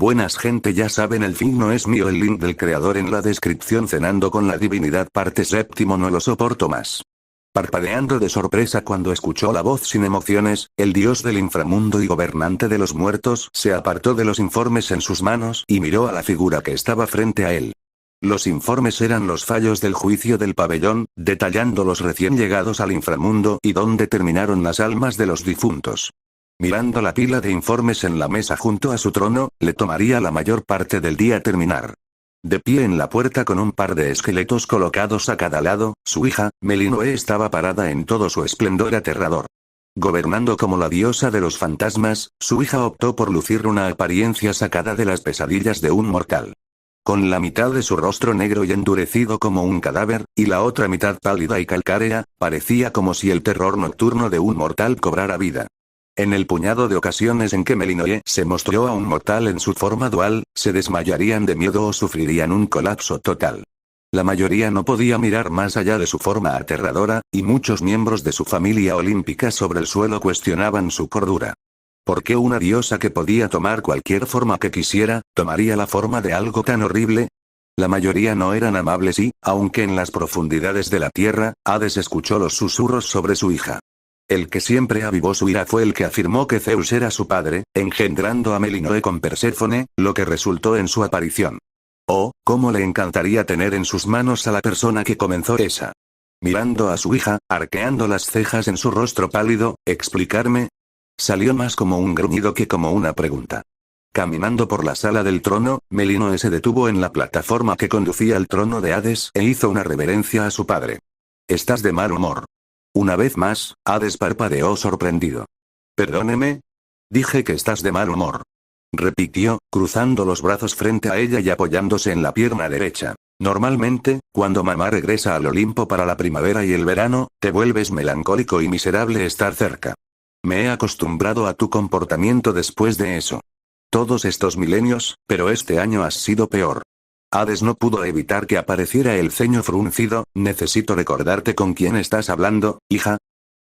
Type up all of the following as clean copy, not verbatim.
Buenas gente, ya saben, el fin no es mío, el link del creador en la descripción. Cenando con la divinidad parte séptimo. No lo soporto más. Parpadeando de sorpresa cuando escuchó la voz sin emociones, el dios del inframundo y gobernante de los muertos se apartó de los informes en sus manos y miró a la figura que estaba frente a él. Los informes eran los fallos del juicio del pabellón, detallando los recién llegados al inframundo y dónde terminaron las almas de los difuntos. Mirando la pila de informes en la mesa junto a su trono, le tomaría la mayor parte del día terminar. De pie en la puerta con un par de esqueletos colocados a cada lado, su hija, Melinoe, estaba parada en todo su esplendor aterrador. Gobernando como la diosa de los fantasmas, su hija optó por lucir una apariencia sacada de las pesadillas de un mortal. Con la mitad de su rostro negro y endurecido como un cadáver, y la otra mitad pálida y calcárea, parecía como si el terror nocturno de un mortal cobrara vida. En el puñado de ocasiones en que Melinoe se mostró a un mortal en su forma dual, se desmayarían de miedo o sufrirían un colapso total. La mayoría no podía mirar más allá de su forma aterradora, y muchos miembros de su familia olímpica sobre el suelo cuestionaban su cordura. ¿Por qué una diosa que podía tomar cualquier forma que quisiera, tomaría la forma de algo tan horrible? La mayoría no eran amables y, aunque en las profundidades de la tierra, Hades escuchó los susurros sobre su hija. El que siempre avivó su ira fue el que afirmó que Zeus era su padre, engendrando a Melinoe con Perséfone, lo que resultó en su aparición. Oh, cómo le encantaría tener en sus manos a la persona que comenzó esa. Mirando a su hija, arqueando las cejas en su rostro pálido, ¿explicarme? Salió más como un gruñido que como una pregunta. Caminando por la sala del trono, Melinoe se detuvo en la plataforma que conducía al trono de Hades e hizo una reverencia a su padre. ¿Estás de mal humor? Una vez más, Hades parpadeó sorprendido. ¿Perdóneme? Dije que estás de mal humor. Repitió, cruzando los brazos frente a ella y apoyándose en la pierna derecha. Normalmente, cuando mamá regresa al Olimpo para la primavera y el verano, te vuelves melancólico y miserable estar cerca. Me he acostumbrado a tu comportamiento después de eso. Todos estos milenios, pero este año has sido peor. Hades no pudo evitar que apareciera el ceño fruncido. ¿Necesito recordarte con quién estás hablando, hija?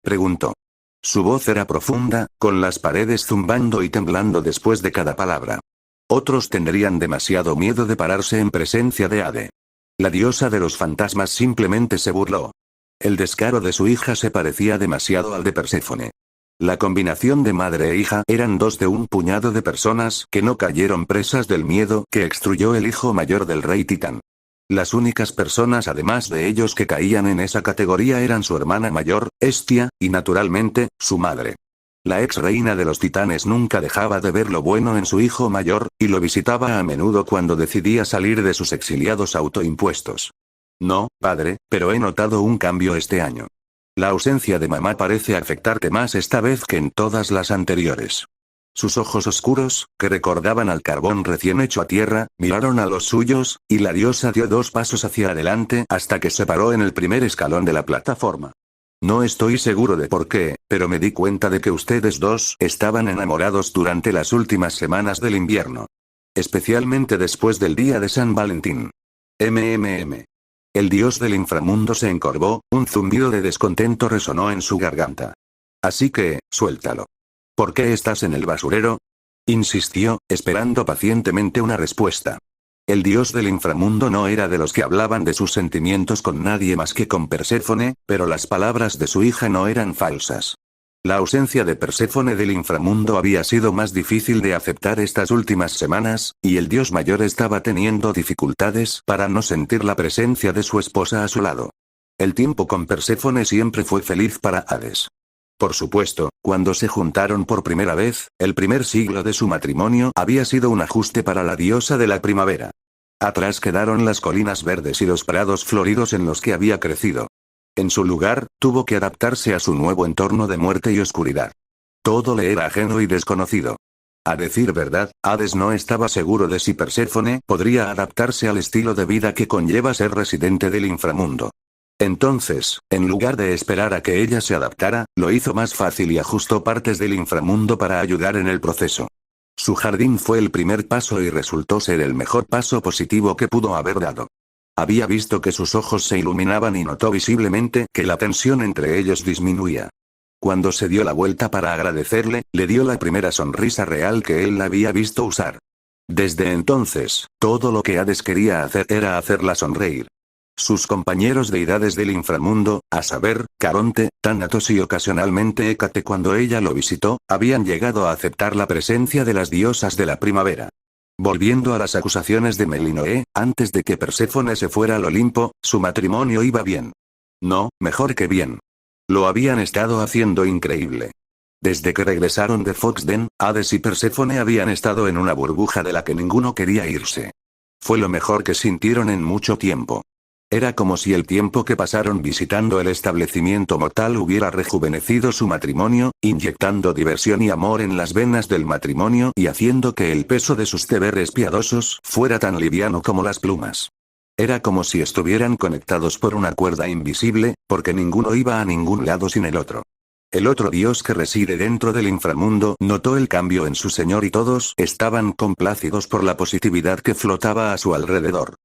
Preguntó. Su voz era profunda, con las paredes zumbando y temblando después de cada palabra. Otros tendrían demasiado miedo de pararse en presencia de Hades. La diosa de los fantasmas simplemente se burló. El descaro de su hija se parecía demasiado al de Perséfone. La combinación de madre e hija eran dos de un puñado de personas que no cayeron presas del miedo que extruyó el hijo mayor del rey Titán. Las únicas personas además de ellos que caían en esa categoría eran su hermana mayor, Hestia, y naturalmente, su madre. La ex reina de los titanes nunca dejaba de ver lo bueno en su hijo mayor, y lo visitaba a menudo cuando decidía salir de sus exiliados autoimpuestos. No, padre, pero he notado un cambio este año. La ausencia de mamá parece afectarte más esta vez que en todas las anteriores. Sus ojos oscuros, que recordaban al carbón recién hecho a tierra, miraron a los suyos, y la diosa dio 2 pasos hacia adelante hasta que se paró en el primer escalón de la plataforma. No estoy seguro de por qué, pero me di cuenta de que ustedes dos estaban enamorados durante las últimas semanas del invierno. Especialmente después del día de San Valentín. El dios del inframundo se encorvó, un zumbido de descontento resonó en su garganta. Así que, suéltalo. ¿Por qué estás en el basurero? Insistió, esperando pacientemente una respuesta. El dios del inframundo no era de los que hablaban de sus sentimientos con nadie más que con Perséfone, pero las palabras de su hija no eran falsas. La ausencia de Perséfone del inframundo había sido más difícil de aceptar estas últimas semanas, y el dios mayor estaba teniendo dificultades para no sentir la presencia de su esposa a su lado. El tiempo con Perséfone siempre fue feliz para Hades. Por supuesto, cuando se juntaron por primera vez, el primer siglo de su matrimonio había sido un ajuste para la diosa de la primavera. Atrás quedaron las colinas verdes y los prados floridos en los que había crecido. En su lugar, tuvo que adaptarse a su nuevo entorno de muerte y oscuridad. Todo le era ajeno y desconocido. A decir verdad, Hades no estaba seguro de si Perséfone podría adaptarse al estilo de vida que conlleva ser residente del inframundo. Entonces, en lugar de esperar a que ella se adaptara, lo hizo más fácil y ajustó partes del inframundo para ayudar en el proceso. Su jardín fue el primer paso y resultó ser el mejor paso positivo que pudo haber dado. Había visto que sus ojos se iluminaban y notó visiblemente que la tensión entre ellos disminuía. Cuando se dio la vuelta para agradecerle, le dio la primera sonrisa real que él había visto usar. Desde entonces, todo lo que Hades quería hacer era hacerla sonreír. Sus compañeros deidades del inframundo, a saber, Caronte, Thanatos y ocasionalmente Hécate cuando ella lo visitó, habían llegado a aceptar la presencia de las diosas de la primavera. Volviendo a las acusaciones de Melinoe, antes de que Perséfone se fuera al Olimpo, su matrimonio iba bien. No, mejor que bien. Lo habían estado haciendo increíble. Desde que regresaron de Foxden, Hades y Perséfone habían estado en una burbuja de la que ninguno quería irse. Fue lo mejor que sintieron en mucho tiempo. Era como si el tiempo que pasaron visitando el establecimiento mortal hubiera rejuvenecido su matrimonio, inyectando diversión y amor en las venas del matrimonio y haciendo que el peso de sus deberes piadosos fuera tan liviano como las plumas. Era como si estuvieran conectados por una cuerda invisible, porque ninguno iba a ningún lado sin el otro. El otro dios que reside dentro del inframundo notó el cambio en su señor y todos estaban complacidos por la positividad que flotaba a su alrededor.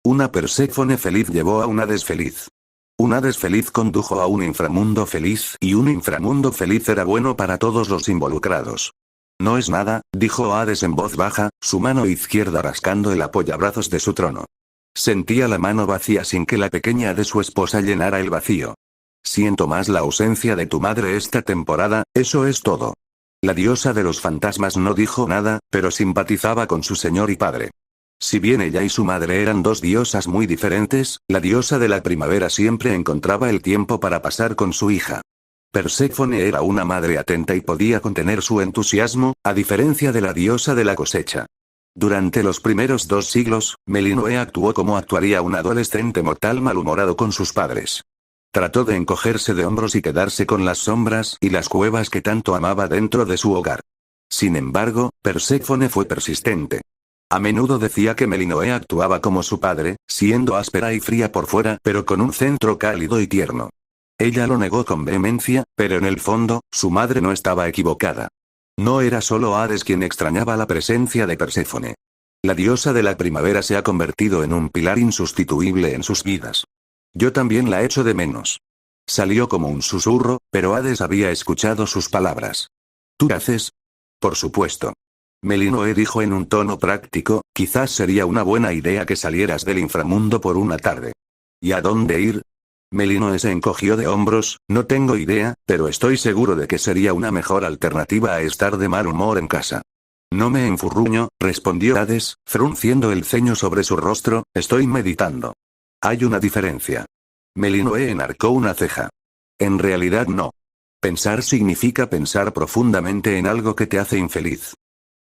Una Perséfone feliz llevó a un Hades feliz. Un Hades feliz condujo a un inframundo feliz y un inframundo feliz era bueno para todos los involucrados. No es nada, dijo Hades en voz baja, su mano izquierda rascando el apoyabrazos de su trono. Sentía la mano vacía sin que la pequeña de su esposa llenara el vacío. Siento más la ausencia de tu madre esta temporada, eso es todo. La diosa de los fantasmas no dijo nada, pero simpatizaba con su señor y padre. Si bien ella y su madre eran dos diosas muy diferentes, la diosa de la primavera siempre encontraba el tiempo para pasar con su hija. Perséfone era una madre atenta y podía contener su entusiasmo, a diferencia de la diosa de la cosecha. Durante los primeros 2 siglos, Melinoe actuó como actuaría un adolescente mortal malhumorado con sus padres. Trató de encogerse de hombros y quedarse con las sombras y las cuevas que tanto amaba dentro de su hogar. Sin embargo, Perséfone fue persistente. A menudo decía que Melinoe actuaba como su padre, siendo áspera y fría por fuera pero con un centro cálido y tierno. Ella lo negó con vehemencia, pero en el fondo, su madre no estaba equivocada. No era solo Hades quien extrañaba la presencia de Perséfone. La diosa de la primavera se ha convertido en un pilar insustituible en sus vidas. Yo también la echo de menos. Salió como un susurro, pero Hades había escuchado sus palabras. ¿Tú qué haces? Por supuesto. Melinoe dijo en un tono práctico, quizás sería una buena idea que salieras del inframundo por una tarde. ¿Y a dónde ir? Melinoe se encogió de hombros, no tengo idea, pero estoy seguro de que sería una mejor alternativa a estar de mal humor en casa. No me enfurruño, respondió Hades, frunciendo el ceño sobre su rostro, estoy meditando. Hay una diferencia. Melinoe enarcó una ceja. En realidad no. Pensar significa pensar profundamente en algo que te hace infeliz.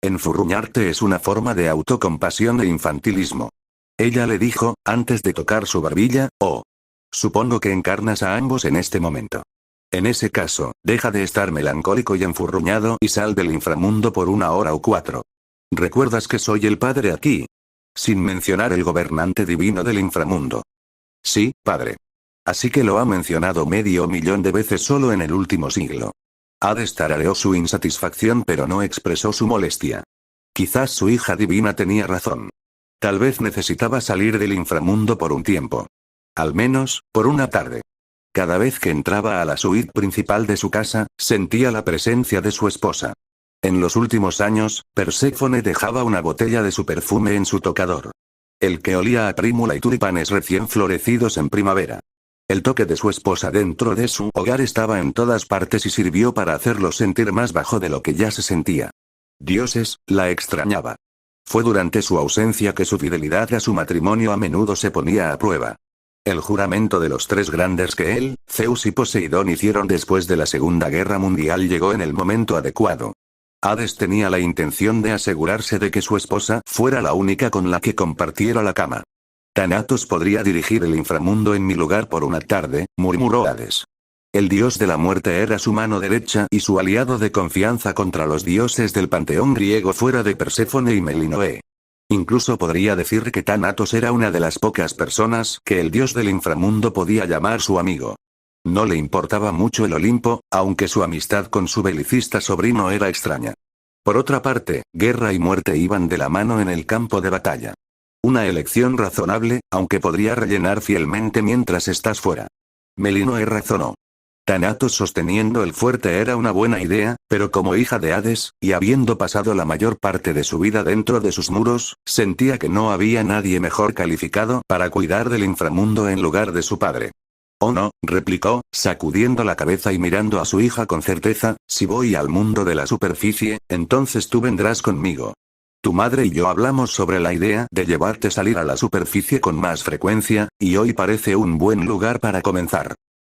Enfurruñarte es una forma de autocompasión e infantilismo. Ella le dijo, antes de tocar su barbilla, oh. Supongo que encarnas a ambos en este momento. En ese caso, deja de estar melancólico y enfurruñado y sal del inframundo por 1 hora o 4. ¿Recuerdas que soy el padre aquí? Sin mencionar el gobernante divino del inframundo. Sí, padre. Así que lo ha mencionado 500.000 de veces solo en el último siglo. Hades tarareó su insatisfacción pero no expresó su molestia. Quizás su hija divina tenía razón. Tal vez necesitaba salir del inframundo por un tiempo. Al menos, por una tarde. Cada vez que entraba a la suite principal de su casa, sentía la presencia de su esposa. En los últimos años, Perséfone dejaba una botella de su perfume en su tocador. El que olía a prímula y tulipanes recién florecidos en primavera. El toque de su esposa dentro de su hogar estaba en todas partes y sirvió para hacerlo sentir más bajo de lo que ya se sentía. Dioses, la extrañaba. Fue durante su ausencia que su fidelidad a su matrimonio a menudo se ponía a prueba. El juramento de los 3 grandes que él, Zeus y Poseidón hicieron después de la Segunda Guerra Mundial llegó en el momento adecuado. Hades tenía la intención de asegurarse de que su esposa fuera la única con la que compartiera la cama. Thanatos podría dirigir el inframundo en mi lugar por una tarde, murmuró Hades. El dios de la muerte era su mano derecha y su aliado de confianza contra los dioses del panteón griego fuera de Perséfone y Melinoe. Incluso podría decir que Thanatos era una de las pocas personas que el dios del inframundo podía llamar su amigo. No le importaba mucho el Olimpo, aunque su amistad con su belicista sobrino era extraña. Por otra parte, guerra y muerte iban de la mano en el campo de batalla. Una elección razonable, aunque podría rellenar fielmente mientras estás fuera. Melinoe razonó. Thanatos sosteniendo el fuerte era una buena idea, pero como hija de Hades, y habiendo pasado la mayor parte de su vida dentro de sus muros, sentía que no había nadie mejor calificado para cuidar del inframundo en lugar de su padre. Oh no, replicó, sacudiendo la cabeza y mirando a su hija con certeza, si voy al mundo de la superficie, entonces tú vendrás conmigo. Tu madre y yo hablamos sobre la idea de llevarte a salir a la superficie con más frecuencia, y hoy parece un buen lugar para comenzar.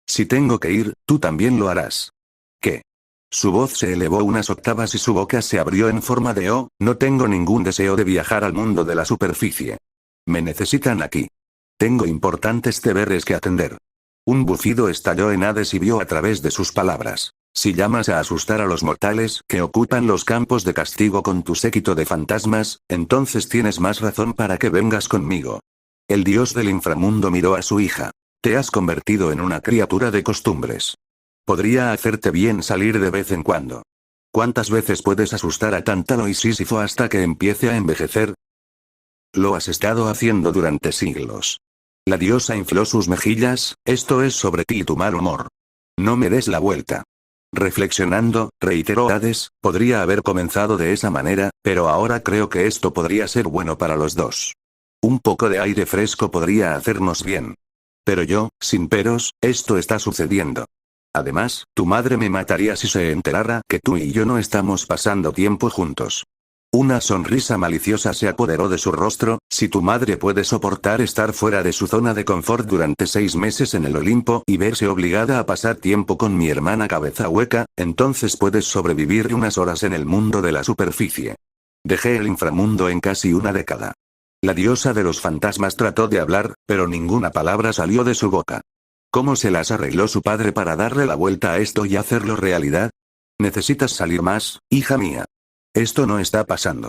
Si tengo que ir, tú también lo harás. ¿Qué? Su voz se elevó unas octavas y su boca se abrió en forma de O, no tengo ningún deseo de viajar al mundo de la superficie. Me necesitan aquí. Tengo importantes deberes que atender. Un bufido estalló en Hades y vio a través de sus palabras. Si llamas a asustar a los mortales que ocupan los campos de castigo con tu séquito de fantasmas, entonces tienes más razón para que vengas conmigo. El dios del inframundo miró a su hija. Te has convertido en una criatura de costumbres. Podría hacerte bien salir de vez en cuando. ¿Cuántas veces puedes asustar a Tántalo y Sísifo hasta que empiece a envejecer? Lo has estado haciendo durante siglos. La diosa infló sus mejillas, esto es sobre ti y tu mal humor. No me des la vuelta. Reflexionando, reiteró Hades, podría haber comenzado de esa manera, pero ahora creo que esto podría ser bueno para los dos. Un poco de aire fresco podría hacernos bien. Pero yo, sin peros, esto está sucediendo. Además, tu madre me mataría si se enterara que tú y yo no estamos pasando tiempo juntos. Una sonrisa maliciosa se apoderó de su rostro, si tu madre puede soportar estar fuera de su zona de confort durante 6 meses en el Olimpo y verse obligada a pasar tiempo con mi hermana cabeza hueca, entonces puedes sobrevivir unas horas en el mundo de la superficie. Dejé el inframundo en casi una década. La diosa de los fantasmas trató de hablar, pero ninguna palabra salió de su boca. ¿Cómo se las arregló su padre para darle la vuelta a esto y hacerlo realidad? Necesitas salir más, hija mía. Esto no está pasando.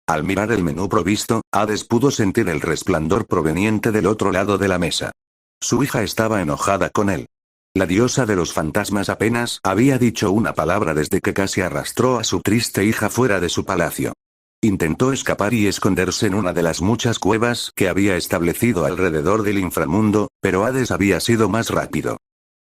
Al mirar el menú provisto, Hades pudo sentir el resplandor proveniente del otro lado de la mesa. Su hija estaba enojada con él. La diosa de los fantasmas apenas había dicho una palabra desde que casi arrastró a su triste hija fuera de su palacio. Intentó escapar y esconderse en una de las muchas cuevas que había establecido alrededor del inframundo, pero Hades había sido más rápido.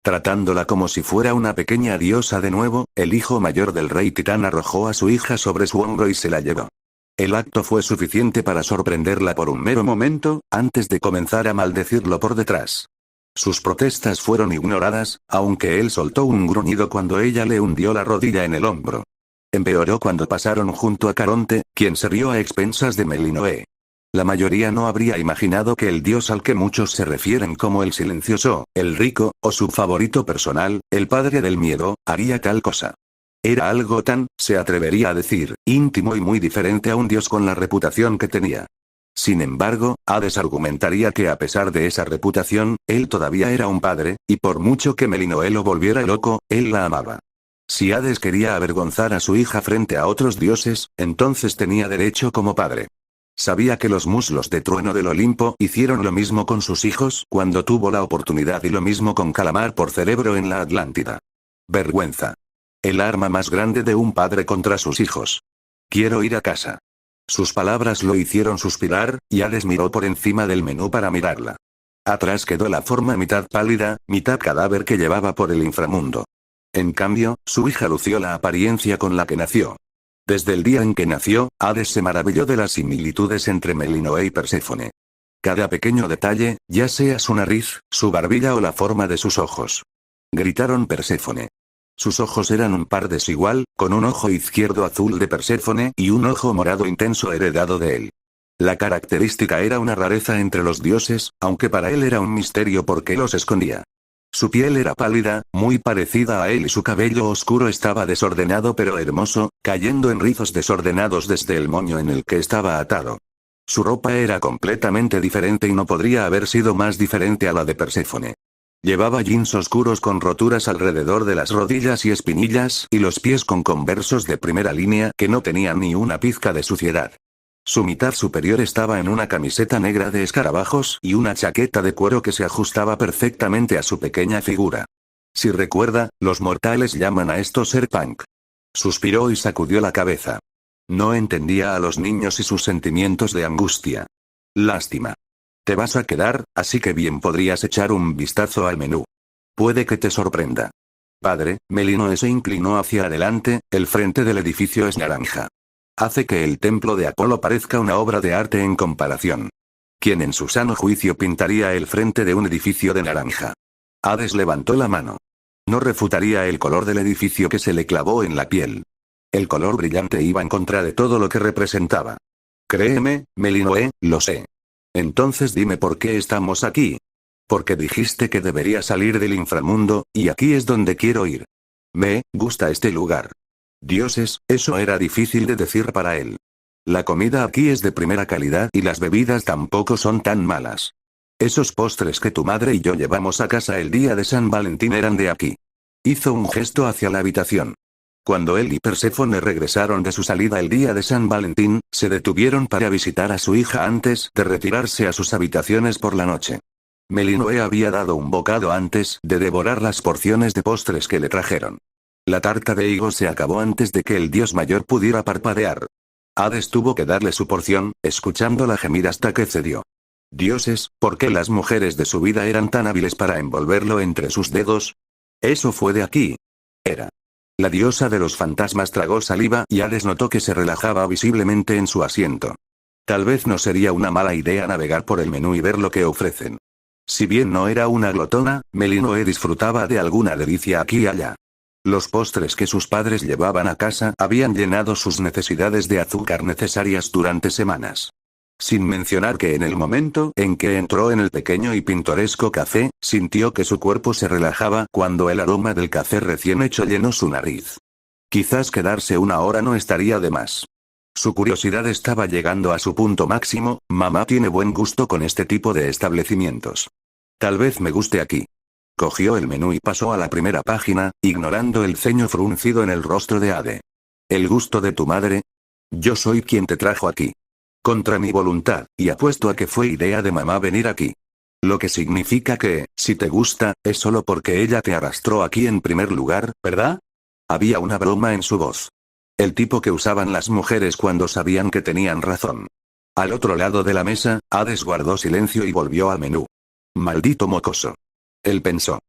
Tratándola como si fuera una pequeña diosa de nuevo, el hijo mayor del rey titán arrojó a su hija sobre su hombro y se la llevó. El acto fue suficiente para sorprenderla por un mero momento, antes de comenzar a maldecirlo por detrás. Sus protestas fueron ignoradas, aunque él soltó un gruñido cuando ella le hundió la rodilla en el hombro. Empeoró cuando pasaron junto a Caronte, quien se rió a expensas de Melinoe. La mayoría no habría imaginado que el dios al que muchos se refieren como el silencioso, el rico, o su favorito personal, el padre del miedo, haría tal cosa. Era algo tan, se atrevería a decir, íntimo y muy diferente a un dios con la reputación que tenía. Sin embargo, Hades argumentaría que a pesar de esa reputación, él todavía era un padre, y por mucho que Melinoe lo volviera loco, él la amaba. Si Hades quería avergonzar a su hija frente a otros dioses, entonces tenía derecho como padre. Sabía que los muslos de trueno del Olimpo hicieron lo mismo con sus hijos cuando tuvo la oportunidad y lo mismo con Calamar por cerebro en la Atlántida. Vergüenza. El arma más grande de un padre contra sus hijos. Quiero ir a casa. Sus palabras lo hicieron suspirar, y Hades miró por encima del menú para mirarla. Atrás quedó la forma mitad pálida, mitad cadáver que llevaba por el inframundo. En cambio, su hija lució la apariencia con la que nació. Desde el día en que nació, Hades se maravilló de las similitudes entre Melinoe y Perséfone. Cada pequeño detalle, ya sea su nariz, su barbilla o la forma de sus ojos. Gritaron Perséfone. Sus ojos eran un par desigual, con un ojo izquierdo azul de Perséfone y un ojo morado intenso heredado de él. La característica era una rareza entre los dioses, aunque para él era un misterio porque los escondía. Su piel era pálida, muy parecida a él y su cabello oscuro estaba desordenado pero hermoso, cayendo en rizos desordenados desde el moño en el que estaba atado. Su ropa era completamente diferente y no podría haber sido más diferente a la de Perséfone. Llevaba jeans oscuros con roturas alrededor de las rodillas y espinillas y los pies con conversos de primera línea que no tenían ni una pizca de suciedad. Su mitad superior estaba en una camiseta negra de escarabajos y una chaqueta de cuero que se ajustaba perfectamente a su pequeña figura. Si recuerda, los mortales llaman a esto ser punk. Suspiró y sacudió la cabeza. No entendía a los niños y sus sentimientos de angustia. Lástima. Te vas a quedar, así que bien podrías echar un vistazo al menú. Puede que te sorprenda. Padre, Melinoe se inclinó hacia adelante, el frente del edificio es naranja. Hace que el templo de Apolo parezca una obra de arte en comparación. ¿Quién en su sano juicio pintaría el frente de un edificio de naranja? Hades levantó la mano. No refutaría el color del edificio que se le clavó en la piel. El color brillante iba en contra de todo lo que representaba. Créeme, Melinoe, lo sé. Entonces dime por qué estamos aquí. Porque dijiste que debería salir del inframundo, y aquí es donde quiero ir. Me gusta este lugar. Dioses, eso era difícil de decir para él. La comida aquí es de primera calidad y las bebidas tampoco son tan malas. Esos postres que tu madre y yo llevamos a casa el día de San Valentín eran de aquí. Hizo un gesto hacia la habitación. Cuando él y Perséfone regresaron de su salida el día de San Valentín, se detuvieron para visitar a su hija antes de retirarse a sus habitaciones por la noche. Melinoe había dado un bocado antes de devorar las porciones de postres que le trajeron. La tarta de higos se acabó antes de que el dios mayor pudiera parpadear. Hades tuvo que darle su porción, escuchándola gemir hasta que cedió. Dioses, ¿por qué las mujeres de su vida eran tan hábiles para envolverlo entre sus dedos? Eso fue de aquí. Era. La diosa de los fantasmas tragó saliva y Hades notó que se relajaba visiblemente en su asiento. Tal vez no sería una mala idea navegar por el menú y ver lo que ofrecen. Si bien no era una glotona, Melinoe disfrutaba de alguna delicia aquí y allá. Los postres que sus padres llevaban a casa habían llenado sus necesidades de azúcar necesarias durante semanas. Sin mencionar que en el momento en que entró en el pequeño y pintoresco café, sintió que su cuerpo se relajaba cuando el aroma del café recién hecho llenó su nariz. Quizás quedarse una hora no estaría de más. Su curiosidad estaba llegando a su punto máximo. Mamá tiene buen gusto con este tipo de establecimientos. Tal vez me guste aquí. Cogió el menú y pasó a la primera página, ignorando el ceño fruncido en el rostro de Hades. ¿El gusto de tu madre? Yo soy quien te trajo aquí. Contra mi voluntad, y apuesto a que fue idea de mamá venir aquí. Lo que significa que, si te gusta, es solo porque ella te arrastró aquí en primer lugar, ¿verdad? Había una broma en su voz. El tipo que usaban las mujeres cuando sabían que tenían razón. Al otro lado de la mesa, Hades guardó silencio y volvió al menú. Maldito mocoso. Él pensó.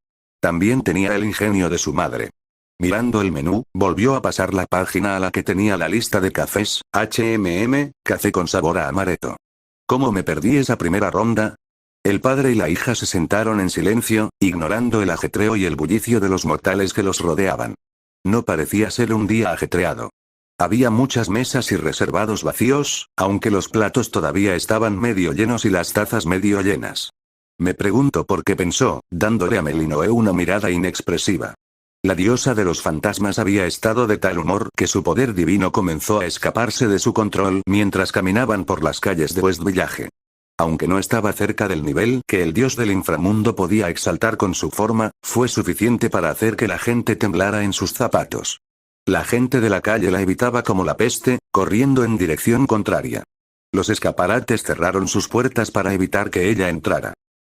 También tenía el ingenio de su madre. Mirando el menú, volvió a pasar la página a la que tenía la lista de cafés, café con sabor a amaretto. ¿Cómo me perdí esa primera ronda? El padre y la hija se sentaron en silencio, ignorando el ajetreo y el bullicio de los mortales que los rodeaban. No parecía ser un día ajetreado. Había muchas mesas y reservados vacíos, aunque los platos todavía estaban medio llenos y las tazas medio llenas. Me pregunto por qué pensó, dándole a Melinoe una mirada inexpresiva. La diosa de los fantasmas había estado de tal humor que su poder divino comenzó a escaparse de su control mientras caminaban por las calles de West Village. Aunque no estaba cerca del nivel que el dios del inframundo podía exaltar con su forma, fue suficiente para hacer que la gente temblara en sus zapatos. La gente de la calle la evitaba como la peste, corriendo en dirección contraria. Los escaparates cerraron sus puertas para evitar que ella entrara.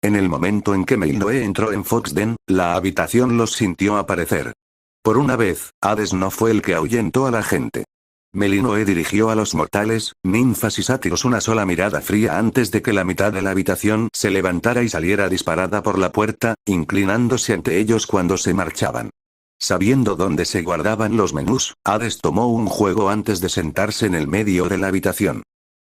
En el momento en que Melinoe entró en Foxden, la habitación los sintió aparecer. Por una vez, Hades no fue el que ahuyentó a la gente. Melinoe dirigió a los mortales, ninfas y sátiros una sola mirada fría antes de que la mitad de la habitación se levantara y saliera disparada por la puerta, inclinándose ante ellos cuando se marchaban. Sabiendo dónde se guardaban los menús, Hades tomó un juego antes de sentarse en el medio de la habitación.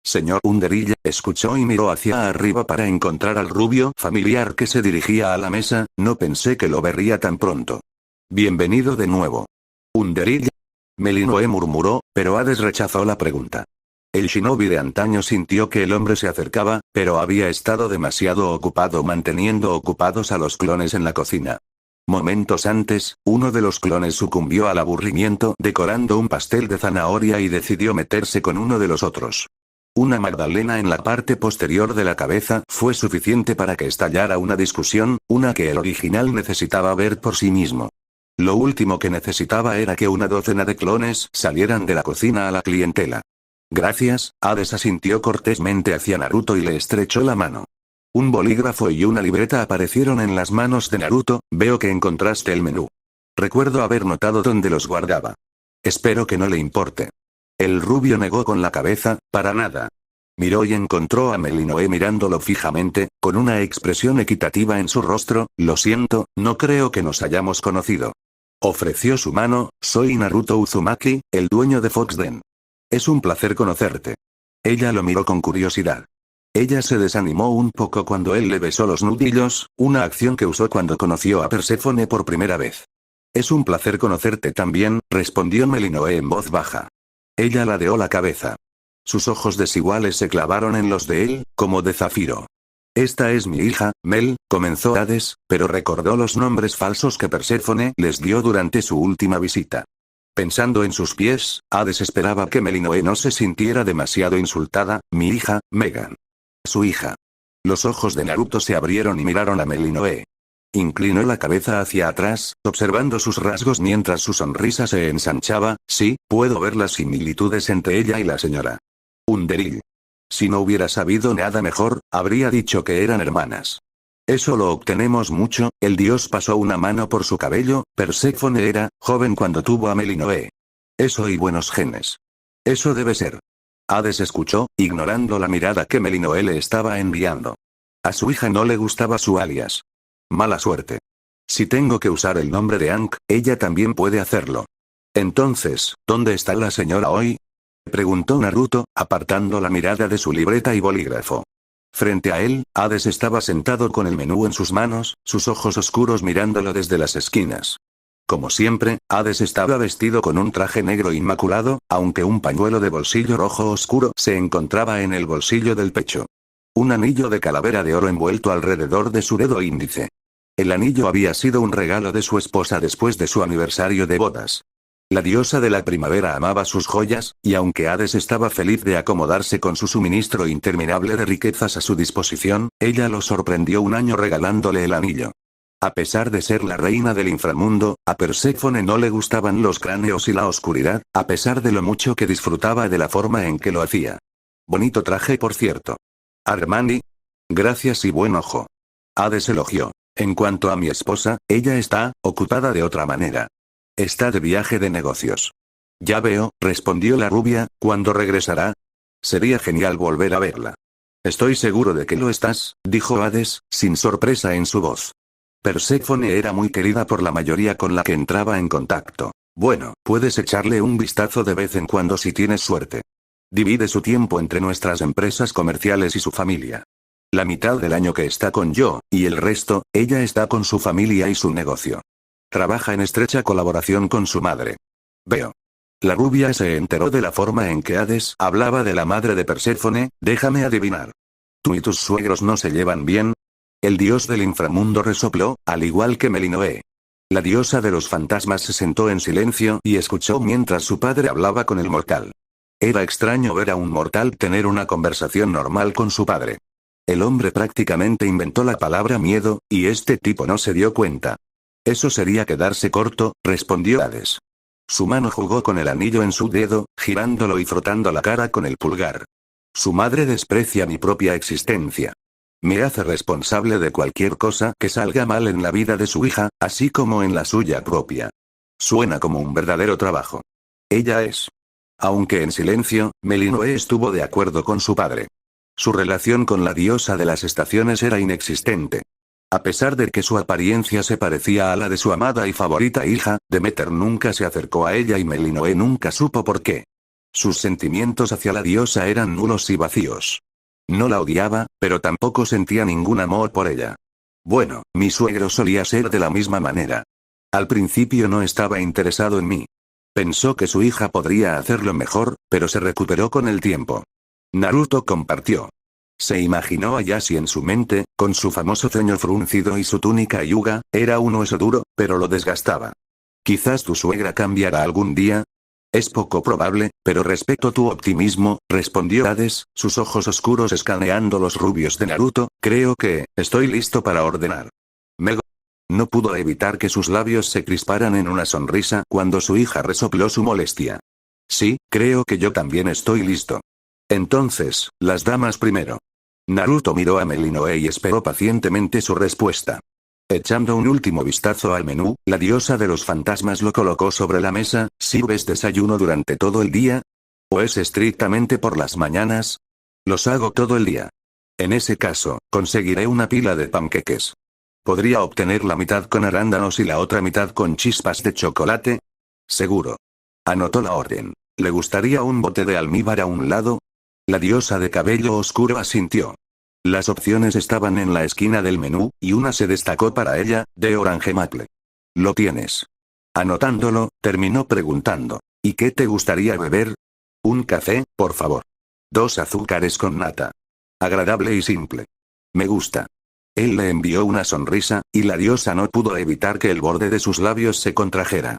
Señor Underilla, escuchó y miró hacia arriba para encontrar al rubio familiar que se dirigía a la mesa. No pensé que lo vería tan pronto. Bienvenido de nuevo. Underilla. Melinoe murmuró, pero Hades rechazó la pregunta. El shinobi de antaño sintió que el hombre se acercaba, pero había estado demasiado ocupado manteniendo ocupados a los clones en la cocina. Momentos antes, uno de los clones sucumbió al aburrimiento decorando un pastel de zanahoria y decidió meterse con uno de los otros. Una magdalena en la parte posterior de la cabeza fue suficiente para que estallara una discusión, una que el original necesitaba ver por sí mismo. Lo último que necesitaba era que una docena de clones salieran de la cocina a la clientela. Gracias, Hades asintió cortésmente hacia Naruto y le estrechó la mano. Un bolígrafo y una libreta aparecieron en las manos de Naruto. Veo que encontraste el menú. Recuerdo haber notado dónde los guardaba. Espero que no le importe. El rubio negó con la cabeza, para nada. Miró y encontró a Melinoe mirándolo fijamente, con una expresión equitativa en su rostro. Lo siento, no creo que nos hayamos conocido. Ofreció su mano. Soy Naruto Uzumaki, el dueño de Foxden. Es un placer conocerte. Ella lo miró con curiosidad. Ella se desanimó un poco cuando él le besó los nudillos, una acción que usó cuando conoció a Perséfone por primera vez. Es un placer conocerte también, respondió Melinoe en voz baja. Ella ladeó la cabeza. Sus ojos desiguales se clavaron en los de él, como de zafiro. Esta es mi hija, Mel, comenzó Hades, pero recordó los nombres falsos que Perséfone les dio durante su última visita. Pensando en sus pies, Hades esperaba que Melinoe no se sintiera demasiado insultada. Mi hija, Megan. Su hija. Los ojos de Naruto se abrieron y miraron a Melinoe. Inclinó la cabeza hacia atrás, observando sus rasgos mientras su sonrisa se ensanchaba. Sí, puedo ver las similitudes entre ella y la señora Underhill. Si no hubiera sabido nada mejor, habría dicho que eran hermanas. Eso lo obtenemos mucho. El dios pasó una mano por su cabello. Perséfone era joven cuando tuvo a Melinoe. Eso y buenos genes. Eso debe ser. Hades escuchó, ignorando la mirada que Melinoe le estaba enviando. A su hija no le gustaba su alias. Mala suerte. Si tengo que usar el nombre de Ankh, ella también puede hacerlo. Entonces, ¿dónde está la señora hoy? Preguntó Naruto, apartando la mirada de su libreta y bolígrafo. Frente a él, Hades estaba sentado con el menú en sus manos, sus ojos oscuros mirándolo desde las esquinas. Como siempre, Hades estaba vestido con un traje negro inmaculado, aunque un pañuelo de bolsillo rojo oscuro se encontraba en el bolsillo del pecho. Un anillo de calavera de oro envuelto alrededor de su dedo índice. El anillo había sido un regalo de su esposa después de su aniversario de bodas. La diosa de la primavera amaba sus joyas, y aunque Hades estaba feliz de acomodarse con su suministro interminable de riquezas a su disposición, ella lo sorprendió un año regalándole el anillo. A pesar de ser la reina del inframundo, a Perséfone no le gustaban los cráneos y la oscuridad, a pesar de lo mucho que disfrutaba de la forma en que lo hacía. Bonito traje, por cierto. Armani. Gracias y buen ojo. Hades elogió. En cuanto a mi esposa, ella está ocupada de otra manera. Está de viaje de negocios. Ya veo, respondió la rubia. ¿Cuándo regresará? Sería genial volver a verla. Estoy seguro de que lo estás, dijo Hades, sin sorpresa en su voz. Perséfone era muy querida por la mayoría con la que entraba en contacto. Bueno, puedes echarle un vistazo de vez en cuando si tienes suerte. Divide su tiempo entre nuestras empresas comerciales y su familia. La mitad del año que está con yo, y el resto, ella está con su familia y su negocio. Trabaja en estrecha colaboración con su madre. Veo. La rubia se enteró de la forma en que Hades hablaba de la madre de Perséfone. Déjame adivinar. ¿Tú y tus suegros no se llevan bien? El dios del inframundo resopló, al igual que Melinoe. La diosa de los fantasmas se sentó en silencio y escuchó mientras su padre hablaba con el mortal. Era extraño ver a un mortal tener una conversación normal con su padre. El hombre prácticamente inventó la palabra miedo, y este tipo no se dio cuenta. Eso sería quedarse corto, respondió Hades. Su mano jugó con el anillo en su dedo, girándolo y frotando la cara con el pulgar. Su madre desprecia mi propia existencia. Me hace responsable de cualquier cosa que salga mal en la vida de su hija, así como en la suya propia. Suena como un verdadero trabajo. Ella es. Aunque en silencio, Melinoe estuvo de acuerdo con su padre. Su relación con la diosa de las estaciones era inexistente. A pesar de que su apariencia se parecía a la de su amada y favorita hija, Demeter nunca se acercó a ella y Melinoe nunca supo por qué. Sus sentimientos hacia la diosa eran nulos y vacíos. No la odiaba, pero tampoco sentía ningún amor por ella. Bueno, mi suegro solía ser de la misma manera. Al principio no estaba interesado en mí. Pensó que su hija podría hacerlo mejor, pero se recuperó con el tiempo. Naruto compartió. Se imaginó a Yashi en su mente, con su famoso ceño fruncido y su túnica yuga. Era un hueso duro, pero lo desgastaba. Quizás tu suegra cambiará algún día. Es poco probable, pero respeto tu optimismo, respondió Hades, sus ojos oscuros escaneando los rubios de Naruto. Creo que, estoy listo para ordenar. Mego. No pudo evitar que sus labios se crisparan en una sonrisa cuando su hija resopló su molestia. Sí, creo que yo también estoy listo. Entonces, las damas primero. Naruto miró a Melinoe y esperó pacientemente su respuesta. Echando un último vistazo al menú, la diosa de los fantasmas lo colocó sobre la mesa. ¿Sirves desayuno durante todo el día? ¿O es estrictamente por las mañanas? Los hago todo el día. En ese caso, conseguiré una pila de panqueques. ¿Podría obtener la mitad con arándanos y la otra mitad con chispas de chocolate? Seguro. Anotó la orden. ¿Le gustaría un bote de almíbar a un lado? La diosa de cabello oscuro asintió. Las opciones estaban en la esquina del menú, y una se destacó para ella, de orange maple. Lo tienes. Anotándolo, terminó preguntando. ¿Y qué te gustaría beber? Un café, por favor. 2 azúcares con nata. Agradable y simple. Me gusta. Él le envió una sonrisa, y la diosa no pudo evitar que el borde de sus labios se contrajera.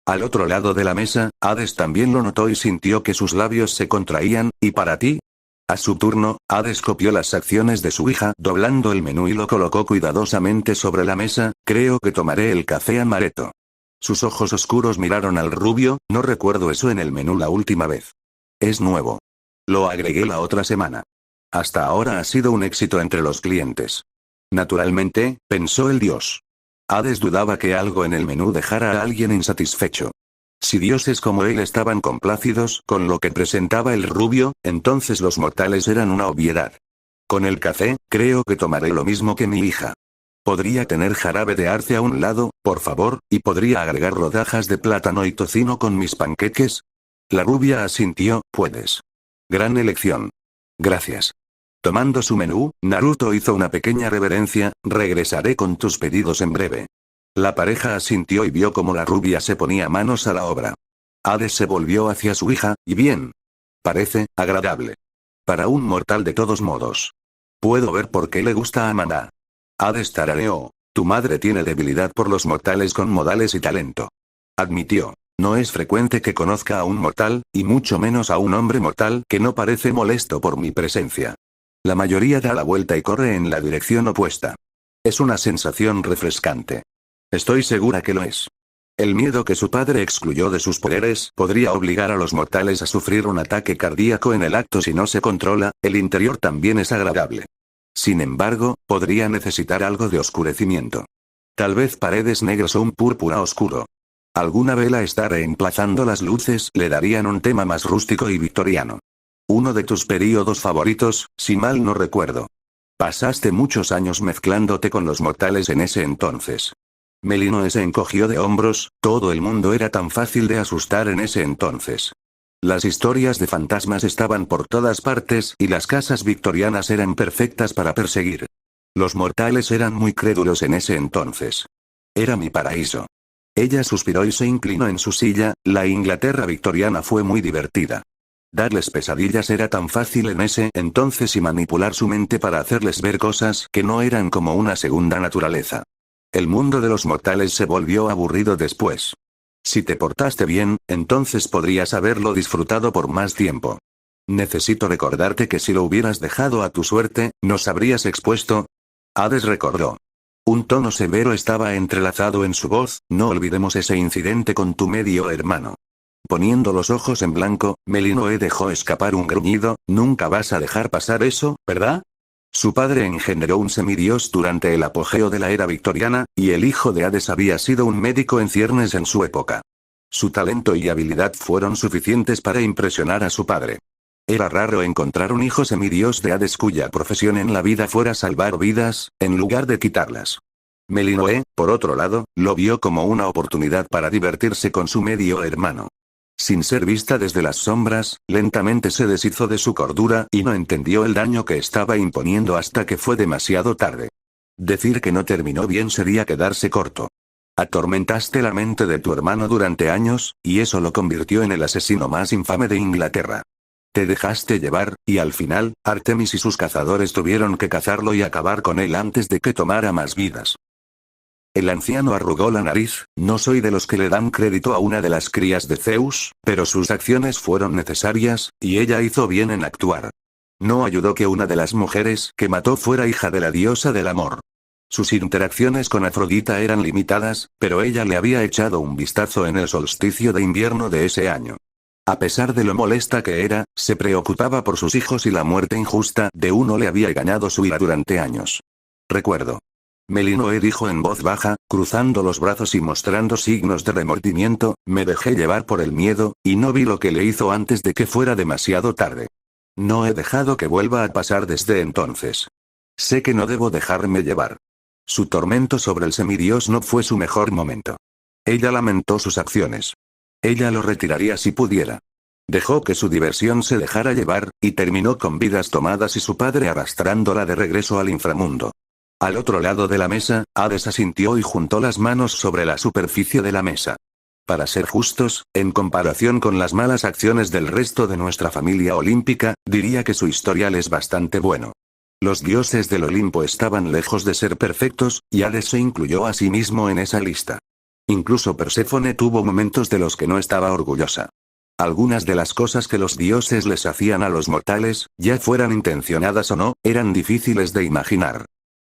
Al otro lado de la mesa, Hades también lo notó y sintió que sus labios se contraían. ¿Y para ti? A su turno, Hades copió las acciones de su hija, doblando el menú y lo colocó cuidadosamente sobre la mesa. Creo que tomaré el café amaretto. Sus ojos oscuros miraron al rubio. No recuerdo eso en el menú la última vez. Es nuevo. Lo agregué la otra semana. Hasta ahora ha sido un éxito entre los clientes. Naturalmente, pensó el dios. Hades dudaba que algo en el menú dejara a alguien insatisfecho. Si dioses como él estaban complacidos con lo que presentaba el rubio, entonces los mortales eran una obviedad. Con el café, creo que tomaré lo mismo que mi hija. ¿Podría tener jarabe de arce a un lado, por favor, y podría agregar rodajas de plátano y tocino con mis panqueques? La rubia asintió. Puedes. Gran elección. Gracias. Tomando su menú, Naruto hizo una pequeña reverencia. Regresaré con tus pedidos en breve. La pareja asintió y vio cómo la rubia se ponía manos a la obra. Hades se volvió hacia su hija. Y bien. Parece agradable. Para un mortal de todos modos. Puedo ver por qué le gusta a Maná. Hades tarareó. Tu madre tiene debilidad por los mortales con modales y talento. Admitió. No es frecuente que conozca a un mortal, y mucho menos a un hombre mortal que no parece molesto por mi presencia. La mayoría da la vuelta y corre en la dirección opuesta. Es una sensación refrescante. Estoy segura que lo es. El miedo que su padre excluyó de sus poderes podría obligar a los mortales a sufrir un ataque cardíaco en el acto si no se controla. El interior también es agradable. Sin embargo, podría necesitar algo de oscurecimiento. Tal vez paredes negras o un púrpura oscuro. Alguna vela está reemplazando las luces, le darían un tema más rústico y victoriano. Uno de tus períodos favoritos, si mal no recuerdo. Pasaste muchos años mezclándote con los mortales en ese entonces. Melinoe se encogió de hombros. Todo el mundo era tan fácil de asustar en ese entonces. Las historias de fantasmas estaban por todas partes y las casas victorianas eran perfectas para perseguir. Los mortales eran muy crédulos en ese entonces. Era mi paraíso. Ella suspiró y se inclinó en su silla. La Inglaterra victoriana fue muy divertida. Darles pesadillas era tan fácil en ese entonces y manipular su mente para hacerles ver cosas que no eran como una segunda naturaleza. El mundo de los mortales se volvió aburrido después. Si te portaste bien, entonces podrías haberlo disfrutado por más tiempo. Necesito recordarte que si lo hubieras dejado a tu suerte, ¿nos habrías expuesto? Hades recordó. Un tono severo estaba entrelazado en su voz. No olvidemos ese incidente con tu medio hermano. Poniendo los ojos en blanco, Melinoe dejó escapar un gruñido. Nunca vas a dejar pasar eso, ¿verdad? Su padre engendró un semidios durante el apogeo de la era victoriana, y el hijo de Hades había sido un médico en ciernes en su época. Su talento y habilidad fueron suficientes para impresionar a su padre. Era raro encontrar un hijo semidios de Hades cuya profesión en la vida fuera salvar vidas, en lugar de quitarlas. Melinoe, por otro lado, lo vio como una oportunidad para divertirse con su medio hermano. Sin ser vista desde las sombras, lentamente se deshizo de su cordura y no entendió el daño que estaba imponiendo hasta que fue demasiado tarde. Decir que no terminó bien sería quedarse corto. Atormentaste la mente de tu hermano durante años, y eso lo convirtió en el asesino más infame de Inglaterra. Te dejaste llevar, y al final, Artemis y sus cazadores tuvieron que cazarlo y acabar con él antes de que tomara más vidas. El anciano arrugó la nariz. No soy de los que le dan crédito a una de las crías de Zeus, pero sus acciones fueron necesarias, y ella hizo bien en actuar. No ayudó que una de las mujeres que mató fuera hija de la diosa del amor. Sus interacciones con Afrodita eran limitadas, pero ella le había echado un vistazo en el solsticio de invierno de ese año. A pesar de lo molesta que era, se preocupaba por sus hijos y la muerte injusta de uno le había ganado su ira durante años. Recuerdo. Melinoe dijo en voz baja, cruzando los brazos y mostrando signos de remordimiento. Me dejé llevar por el miedo, y no vi lo que le hizo antes de que fuera demasiado tarde. No he dejado que vuelva a pasar desde entonces. Sé que no debo dejarme llevar. Su tormento sobre el semidios no fue su mejor momento. Ella lamentó sus acciones. Ella lo retiraría si pudiera. Dejó que su diversión se dejara llevar, y terminó con vidas tomadas y su padre arrastrándola de regreso al inframundo. Al otro lado de la mesa, Hades asintió y juntó las manos sobre la superficie de la mesa. Para ser justos, en comparación con las malas acciones del resto de nuestra familia olímpica, diría que su historial es bastante bueno. Los dioses del Olimpo estaban lejos de ser perfectos, y Hades se incluyó a sí mismo en esa lista. Incluso Perséfone tuvo momentos de los que no estaba orgullosa. Algunas de las cosas que los dioses les hacían a los mortales, ya fueran intencionadas o no, eran difíciles de imaginar.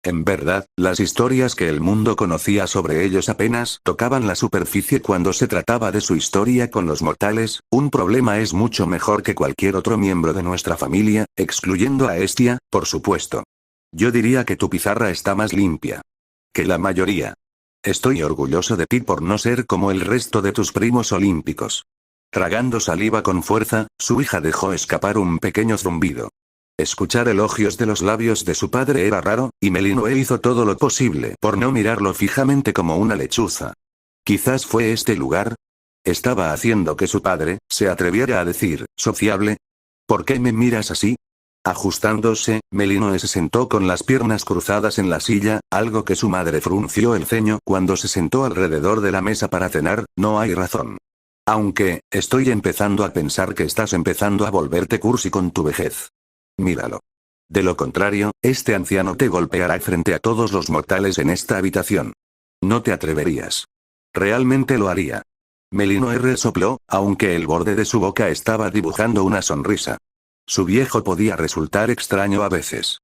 En verdad, las historias que el mundo conocía sobre ellos apenas tocaban la superficie cuando se trataba de su historia con los mortales. Un problema es mucho mejor que cualquier otro miembro de nuestra familia, excluyendo a Hestia, por supuesto. Yo diría que tu pizarra está más limpia que la mayoría. Estoy orgulloso de ti por no ser como el resto de tus primos olímpicos. Tragando saliva con fuerza, su hija dejó escapar un pequeño zumbido. Escuchar elogios de los labios de su padre era raro, y Melinoe hizo todo lo posible por no mirarlo fijamente como una lechuza. Quizás fue este lugar. Estaba haciendo que su padre se atreviera a decir, sociable. ¿Por qué me miras así? Ajustándose, Melinoe se sentó con las piernas cruzadas en la silla, algo que su madre frunció el ceño cuando se sentó alrededor de la mesa para cenar. No hay razón. Aunque, estoy empezando a pensar que estás empezando a volverte cursi con tu vejez. Míralo. De lo contrario, este anciano te golpeará frente a todos los mortales en esta habitación. No te atreverías. Realmente lo haría. Melinoe resopló, aunque el borde de su boca estaba dibujando una sonrisa. Su viejo podía resultar extraño a veces.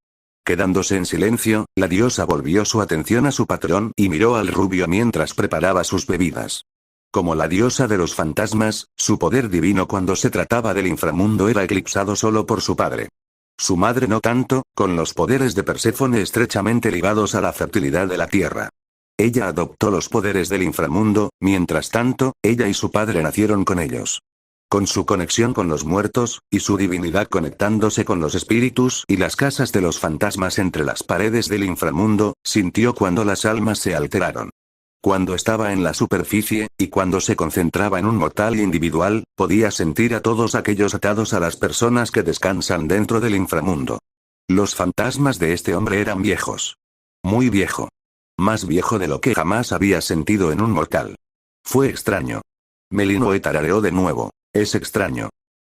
Quedándose en silencio, la diosa volvió su atención a su patrón y miró al rubio mientras preparaba sus bebidas. Como la diosa de los fantasmas, su poder divino cuando se trataba del inframundo era eclipsado solo por su padre. Su madre no tanto, con los poderes de Perséfone estrechamente ligados a la fertilidad de la tierra. Ella adoptó los poderes del inframundo, mientras tanto, ella y su padre nacieron con ellos. Con su conexión con los muertos, y su divinidad conectándose con los espíritus y las casas de los fantasmas entre las paredes del inframundo, sintió cuando las almas se alteraron. Cuando estaba en la superficie, y cuando se concentraba en un mortal individual, podía sentir a todos aquellos atados a las personas que descansan dentro del inframundo. Los fantasmas de este hombre eran viejos. Muy viejo. Más viejo de lo que jamás había sentido en un mortal. Fue extraño. Melinoe tarareó de nuevo. Es extraño.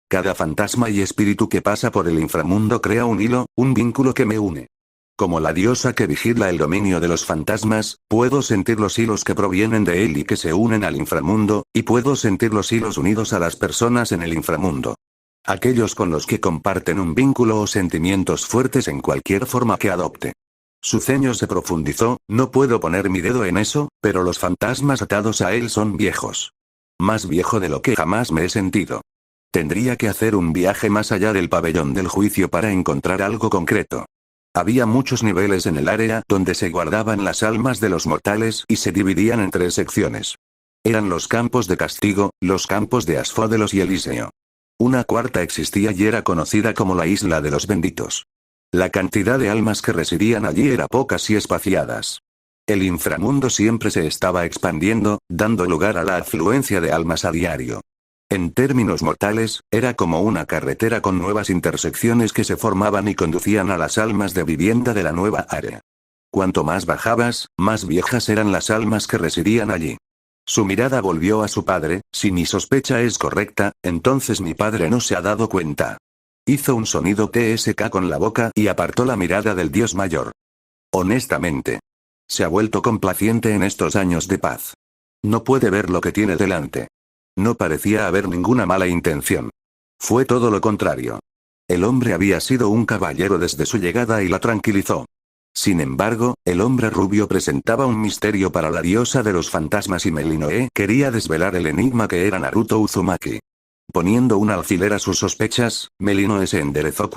Cada fantasma y espíritu que pasa por el inframundo crea un hilo, un vínculo que me une. Como la diosa que vigila el dominio de los fantasmas, puedo sentir los hilos que provienen de él y que se unen al inframundo, y puedo sentir los hilos unidos a las personas en el inframundo. Aquellos con los que comparten un vínculo o sentimientos fuertes en cualquier forma que adopte. Su ceño se profundizó, no puedo poner mi dedo en eso, pero los fantasmas atados a él son viejos. Más viejo de lo que jamás me he sentido. Tendría que hacer un viaje más allá del pabellón del juicio para encontrar algo concreto. Había muchos niveles en el área donde se guardaban las almas de los mortales y se dividían en 3 secciones. Eran los campos de castigo, los campos de Asfódelos y Elíseo. Una cuarta existía y era conocida como la Isla de los Benditos. La cantidad de almas que residían allí era pocas y espaciadas. El inframundo siempre se estaba expandiendo, dando lugar a la afluencia de almas a diario. En términos mortales, era como una carretera con nuevas intersecciones que se formaban y conducían a las almas de vivienda de la nueva área. Cuanto más bajabas, más viejas eran las almas que residían allí. Su mirada volvió a su padre. Si mi sospecha es correcta, entonces mi padre no se ha dado cuenta. Hizo un sonido TSK con la boca y apartó la mirada del dios mayor. Honestamente. Se ha vuelto complaciente en estos años de paz. No puede ver lo que tiene delante. No parecía haber ninguna mala intención. Fue todo lo contrario. El hombre había sido un caballero desde su llegada y la tranquilizó. Sin embargo, el hombre rubio presentaba un misterio para la diosa de los fantasmas y Melinoe quería desvelar el enigma que era Naruto Uzumaki. Poniendo un alfiler a sus sospechas, Melinoe se enderezó